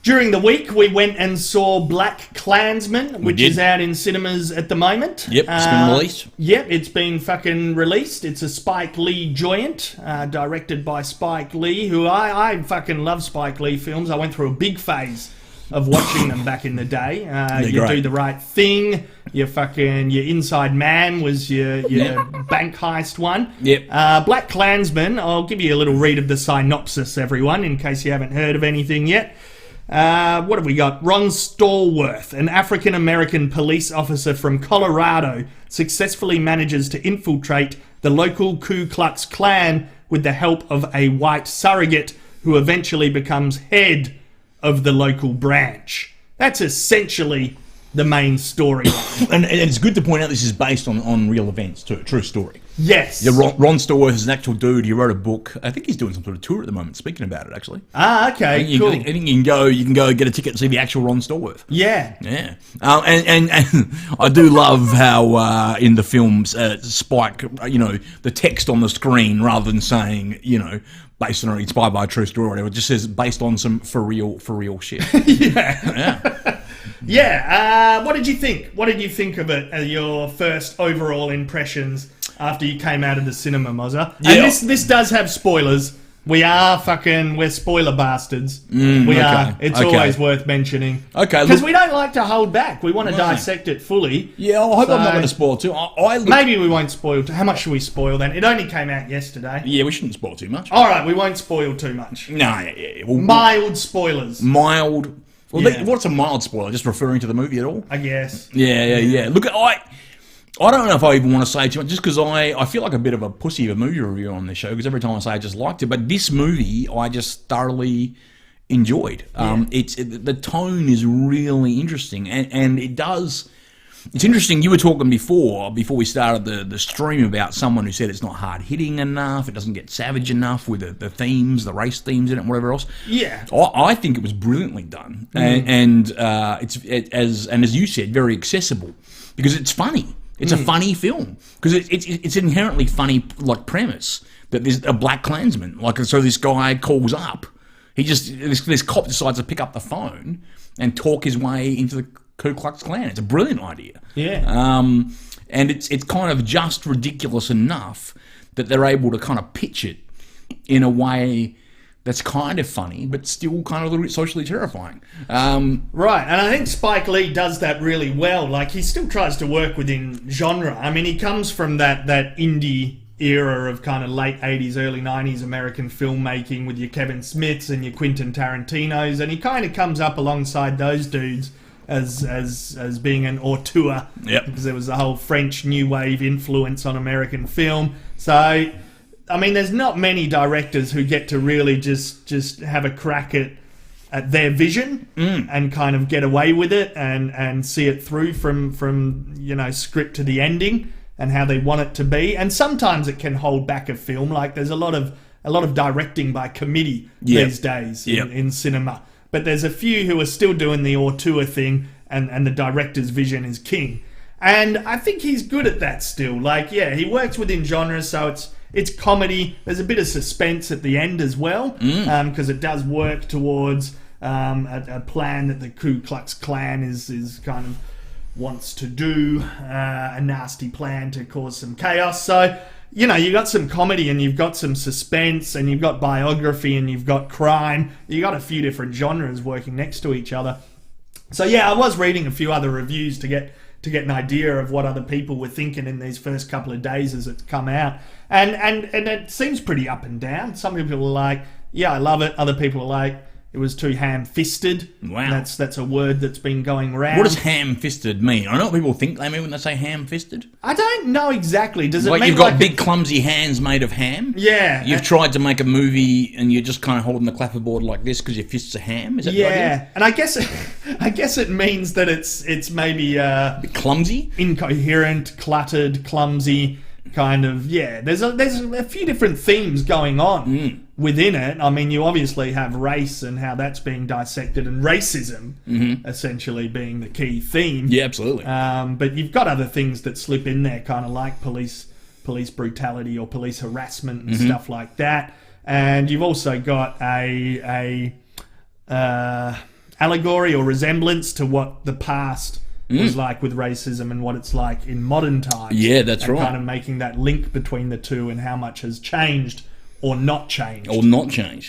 During the week, we went and saw BlacKkKlansman, which is out in cinemas at the moment. Yep, it's been released. Yep, it's been fucking released. It's a Spike Lee joint, directed by Spike Lee, who I fucking love Spike Lee films. I went through a big phase of watching them back in the day. You great. Do the Right Thing. Your Inside Man was your bank heist one. Yep. BlacKkKlansman, I'll give you a little read of the synopsis, everyone, in case you haven't heard of anything yet. What have we got? Ron Stallworth, an African-American police officer from Colorado, successfully manages to infiltrate the local Ku Klux Klan with the help of a white surrogate who eventually becomes head of the local branch. That's essentially the main story. And it's good to point out this is based on real events too, a true story. Yes. Yeah, Ron Stallworth is an actual dude. He wrote a book. I think he's doing some sort of tour at the moment, speaking about it, actually. Okay, cool. I think you can go get a ticket and see the actual Ron Stallworth. Yeah. Yeah. And I do love how in the films, Spike, the text on the screen, rather than saying, based on or inspired by a true story or whatever, it just says based on some for real shit. Yeah. Yeah. What did you think? What did you think of it? Your first overall impressions after you came out of the cinema, Mozza? Yeah. And this does have spoilers. We're spoiler bastards. We are. It's always worth mentioning. Okay. Because we don't like to hold back. We want to dissect it fully. Yeah, I hope I'm not going to spoil too. Maybe we won't spoil. How much should we spoil then? It only came out yesterday. Yeah, we shouldn't spoil too much. All right, we won't spoil too much. No, yeah. Mild spoilers. Mild. Well, Yeah. what's a mild spoiler? Just referring to the movie at all? I guess. Yeah. Look, I don't know if I even want to say too much, just because I feel like a bit of a pussy of a movie reviewer on this show, because every time I say I just liked it, but this movie I just thoroughly enjoyed. The tone is really interesting, and it does. It's interesting. You were talking before we started the stream about someone who said it's not hard hitting enough, it doesn't get savage enough with the themes, the race themes in it, and whatever else. Yeah, I think it was brilliantly done, and as you said, very accessible because it's funny. It's a funny film because it's inherently funny, like premise that there's a BlacKkKlansman. Like, so this guy calls up. This cop decides to pick up the phone and talk his way into the Ku Klux Klan. It's a brilliant idea. Yeah. And it's kind of just ridiculous enough that they're able to kind of pitch it in a way that's kind of funny, but still kind of a little bit socially terrifying. Right, and I think Spike Lee does that really well. Like, he still tries to work within genre. I mean, he comes from that indie era of kind of late 80s, early 90s American filmmaking with your Kevin Smiths and your Quentin Tarantinos, and he kind of comes up alongside those dudes as being an auteur. Yep. Because there was the whole French New Wave influence on American film. So, I mean, there's not many directors who get to really just have a crack at their vision and kind of get away with it and see it through from script to the ending and how they want it to be. And sometimes it can hold back a film. Like, there's a lot of directing by committee these days in cinema. But there's a few who are still doing the auteur thing, and the director's vision is king. And I think he's good at that still. Like, yeah, he works within genres, so it's comedy. There's a bit of suspense at the end as well, because it does work towards a plan that the Ku Klux Klan is kind of wants to do, a nasty plan to cause some chaos. So, you got some comedy and you've got some suspense and you've got biography and you've got crime. You got a few different genres working next to each other. So yeah, I was reading a few other reviews to get an idea of what other people were thinking in these first couple of days as it's come out. And it seems pretty up and down. Some people are like, yeah, I love it. Other people are like, it was too ham-fisted. Wow. That's a word that's been going around. What does ham-fisted mean? I know what people think they mean when they say ham-fisted. I don't know exactly. Does it mean you've got big clumsy hands made of ham? Yeah. You've tried to make a movie and you're just kind of holding the clapperboard like this because your fists are ham? Is that the idea? And I guess it means that it's maybe a bit clumsy? Incoherent, cluttered, clumsy, kind of, yeah. There's a few different themes going on within it. I mean, you obviously have race and how that's being dissected, and racism essentially being the key theme. Yeah, absolutely. But you've got other things that slip in there, kind of like police brutality or police harassment and stuff like that. And you've also got a allegory or resemblance to what the past was like with racism and what it's like in modern times. Yeah, that's right. Kind of making that link between the two and how much has changed or not changed.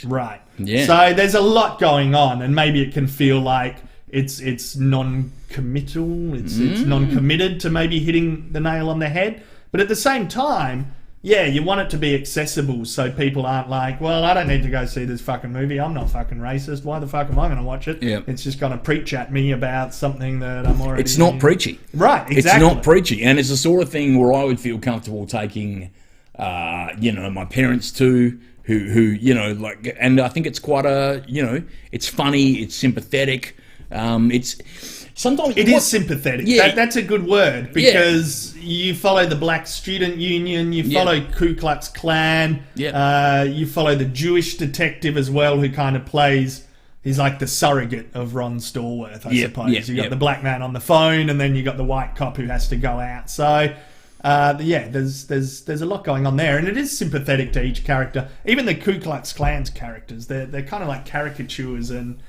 Right. Yeah. So there's a lot going on, and maybe it can feel like it's non-committal, it's non-committed to maybe hitting the nail on the head. But at the same time, yeah, you want it to be accessible so people aren't like, well, I don't need to go see this fucking movie. I'm not fucking racist. Why the fuck am I going to watch it? Yeah. It's just going to preach at me about something that I'm already... It's not preachy. Right, exactly. It's not preachy. And it's the sort of thing where I would feel comfortable taking, my parents to, who like... And I think it's quite it's funny, it's sympathetic, it's... Sometimes it is sympathetic. Yeah. That's a good word, because you follow the Black Student Union, you follow Ku Klux Klan, you follow the Jewish detective as well, who kind of plays... He's like the surrogate of Ron Stallworth, I suppose. You got the black man on the phone, and then you got the white cop who has to go out. So, there's a lot going on there, and it is sympathetic to each character. Even the Ku Klux Klan's characters, they're kind of like caricatures, and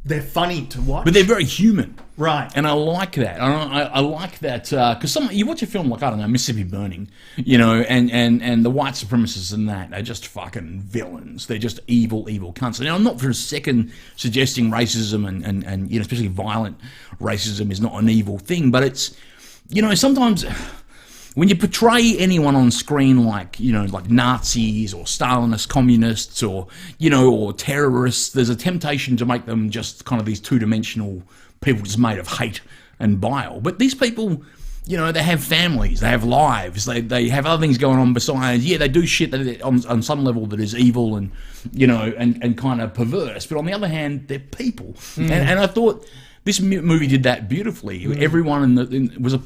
they're funny to watch. But they're very human. Right. And I like that. I like that, because you watch a film like, I don't know, Mississippi Burning, and the white supremacists in that are just fucking villains. They're just evil cunts. Now, I'm not for a second suggesting racism and especially violent racism is not an evil thing, but it's, sometimes... When you portray anyone on screen like Nazis or Stalinist communists or terrorists, there's a temptation to make them just kind of these two-dimensional people just made of hate and bile. But these people, they have families, they have lives, they have other things going on besides, they do shit that on some level that is evil and, and kind of perverse. But on the other hand, they're people. And I thought... This movie did that beautifully. Everyone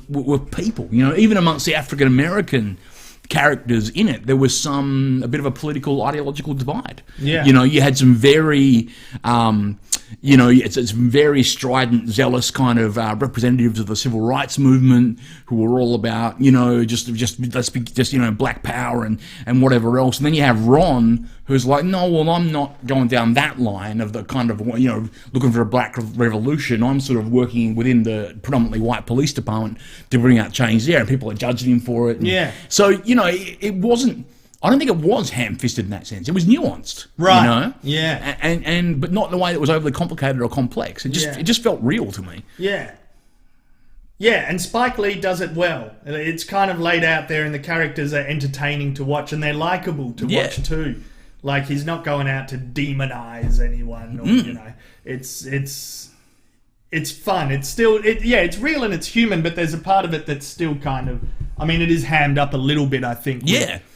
were people. Even amongst the African American characters in it, there was a bit of a political, ideological divide. Yeah. You had some very, it's very strident, zealous kind of representatives of the civil rights movement who were all about, just black power and whatever else. And then you have Ron, who's like, no, well, I'm not going down that line of the kind of, looking for a black revolution. I'm sort of working within the predominantly white police department to bring out change there, and people are judging him for it. Yeah. So, it wasn't... I don't think it was ham-fisted in that sense. It was nuanced, right? Yeah, and but not in a way that was overly complicated or complex. It just felt real to me. Yeah, and Spike Lee does it well. It's kind of laid out there, and the characters are entertaining to watch, and they're likable to watch too. Like, he's not going out to demonize anyone, or it's fun. It's still it's real and it's human, but there's a part of it that's still kind of... I mean, it is hammed up a little bit, I think,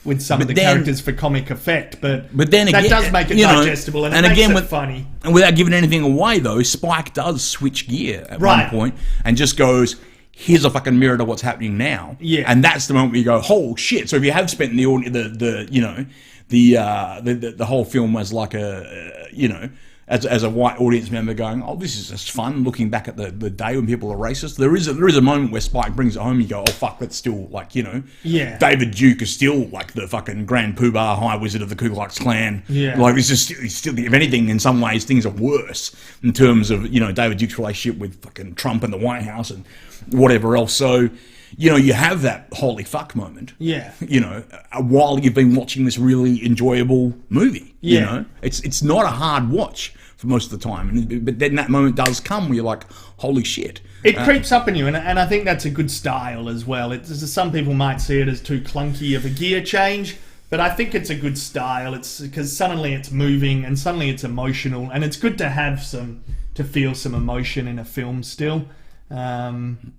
with some of the characters for comic effect, but then again, that does make it digestible, and it makes it funny. And without giving anything away, though, Spike does switch gear at one point and just goes, here's a fucking mirror to what's happening now. Yeah. And that's the moment where you go, oh, shit. So if you have spent the whole film as like as a white audience member going, oh, this is just fun, looking back at the day when people are racist. There is a moment where Spike brings it home, you go, oh, fuck, that's still, like, David Duke is still, like, the fucking Grand Poobah High Wizard of the Ku Klux Klan. Yeah. Like, it's just, still, if anything, in some ways, things are worse in terms of, David Duke's relationship with fucking Trump and the White House and whatever else. So... you have that holy fuck moment. Yeah. While you've been watching this really enjoyable movie. Yeah. It's not a hard watch for most of the time. But then that moment does come where you're like, holy shit. It creeps up on you, and I think that's a good style as well. Some people might see it as too clunky of a gear change, but I think it's a good style. It's because suddenly it's moving and suddenly it's emotional, and it's good to have to feel some emotion in a film still. And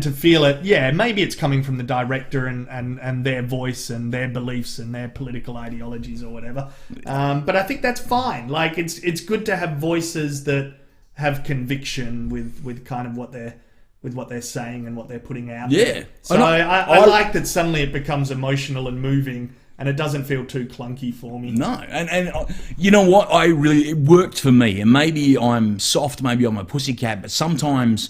to feel it, maybe it's coming from the director and their voice and their beliefs and their political ideologies or whatever. But I think that's fine. Like, it's good to have voices that have conviction with kind of what they're saying and what they're putting out. Yeah. So I like that suddenly it becomes emotional and moving, and it doesn't feel too clunky for me. No, and you know what? It worked for me, and maybe I'm soft, maybe I'm a pussycat, but sometimes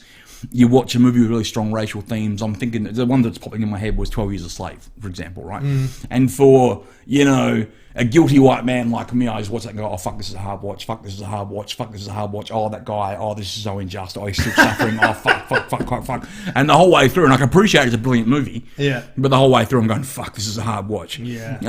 you watch a movie with really strong racial themes. I'm thinking the one that's popping in my head was 12 Years a Slave, for example, right? And for, you know, a guilty white man like me, I just watch that and go, oh, fuck, this is a hard watch. Fuck, this is a hard watch. Fuck, this is a hard watch. Oh, that guy. Oh, this is so unjust. Oh, he's still suffering. Oh, fuck. And the whole way through, and I can appreciate it's a brilliant movie. Yeah. But the whole way through, I'm going, fuck, this is a hard watch. Yeah.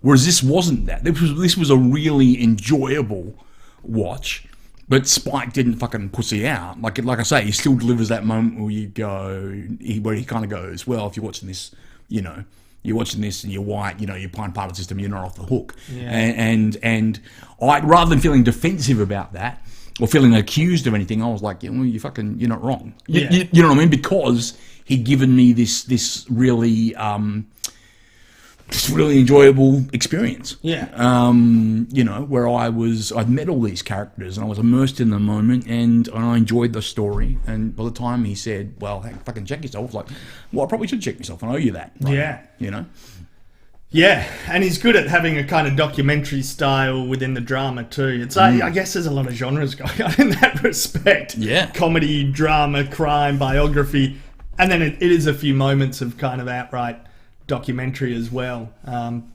Whereas this wasn't that. This was a really enjoyable watch. But Spike didn't fucking pussy out. Like I say, he still delivers that moment where you go, where he kind of goes, well, if you're watching this, you know, you're watching this and you're white, you know, you're part of the system, you're not off the hook. Yeah. And I, rather than feeling defensive about that or feeling accused of anything, I was like, yeah, well, you're not wrong. Yeah. You know what I mean? Because he'd given me this really enjoyable experience. Yeah. You know, where I'd met all these characters and I was immersed in the moment and I enjoyed the story. And by the time he said, well, hey, fucking check yourself, I was like, well, I probably should check myself. I owe you that. Right? Yeah. You know? Yeah, and he's good at having a kind of documentary style within the drama too. It's like, I guess there's a lot of genres going on in that respect. Yeah. Comedy, drama, crime, biography. And then it is a few moments of kind of outright documentary as well.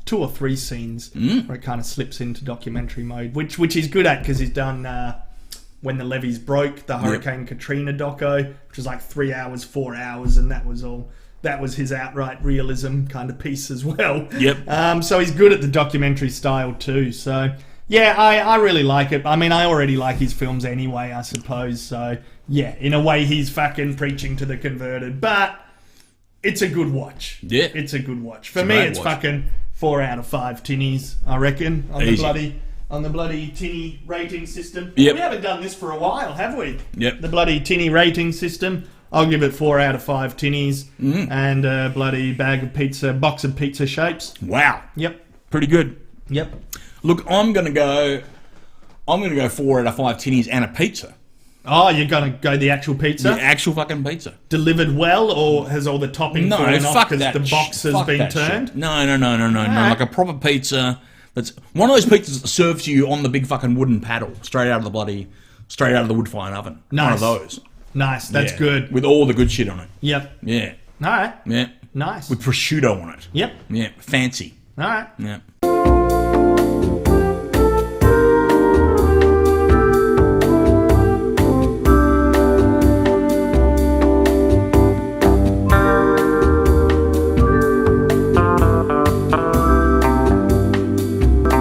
2 or 3 scenes where it kind of slips into documentary mode, which he's good at because he's done When the Levees Broke, the Hurricane Katrina doco, which was like 3 hours, 4 hours, and that was his outright realism kind of piece as well. Yep. So he's good at the documentary style too. So yeah, I really like it. I mean, I already like his films anyway, I suppose. So yeah, in a way he's fucking preaching to the converted, but it's a good watch. Yeah. It's a good watch. For me, it's fucking 4 out of 5 tinnies, I reckon, on the bloody tinny rating system. Yep. We haven't done this for a while, have we? Yep. The bloody tinny rating system. I'll give it 4 out of 5 tinnies and a bloody box of pizza shapes. Wow. Yep. Pretty good. Yep. Look, I'm gonna go 4 out of 5 tinnies and a pizza. Oh, you're going to go the actual pizza? The actual fucking pizza. Delivered well, or has all the topping fallen off because the box has been turned? Shit. No. Like a proper pizza. That's one of those pizzas that serves you on the big fucking wooden paddle, straight out of the wood firing oven. Nice. One of those. Nice. That's good. With all the good shit on it. Yep. Yeah. All right. Yeah. Nice. With prosciutto on it. Yep. Yeah. Fancy. All right. Yeah.